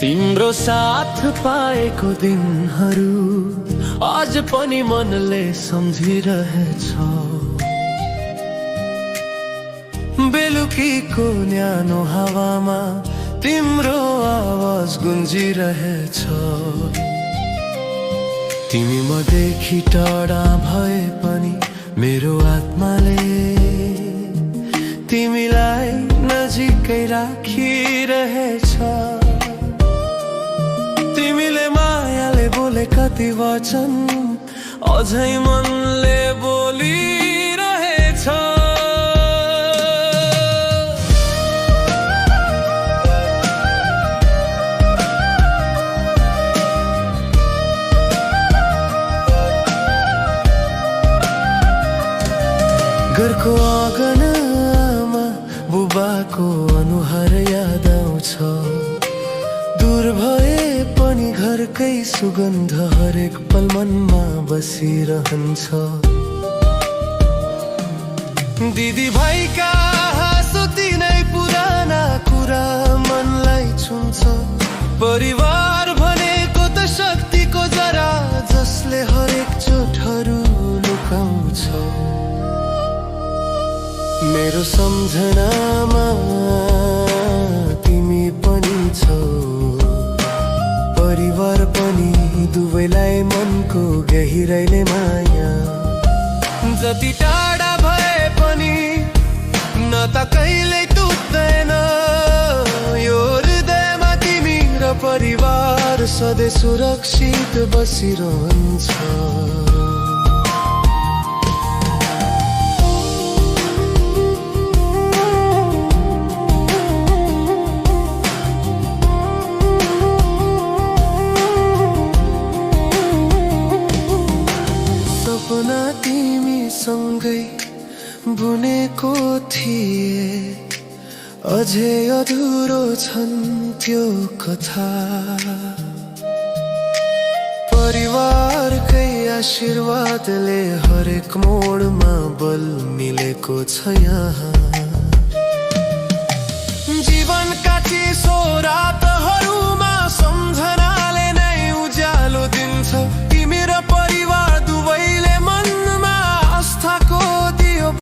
तिम्रो साथ पाएको दिनहरू आज पनि मनले सम्झिरहेछ। बेलुकीको न्यानो हावामा तिम्रो आवाज गुन्जिरहेछ। तिमी मदेखि टाढा भए पनि मेरो आत्माले तिमीलाई नजिकै राखिरहेछ। तिमीले मायाले बोले कति वचन अझै मनले बोलिरहेछ। घरको आँगनमा बुबाको अनुहार याद आउँछ। दूर भए पनि घरकै सुगन्ध हरेक पल मनमा बसिरहन्छ। दिदी भाइका हाँसो तिनै पुराना कुरा मनलाई छुन्छ। परिवार भनेको त शक्तिको जरा जसले हरेक चोटहरू लुकाउँछ। मेरो सम्झनामा तिमी पनि छौ, परिवार पनि, दुवैलाई मनको गहिराइले माया। जति टाढा भए पनि न त कहिल्यै टुट्दैन यो हृदयमा तिमी र परिवार सधैँ सुरक्षित बसिरहन्छ। सपना तिमीसँगै बुनेको थिए, अझै अधुरो छन् त्यो कथा। परिवारकै आशीर्वादले हरेक मोडमा बल मिलेको छ यहाँ।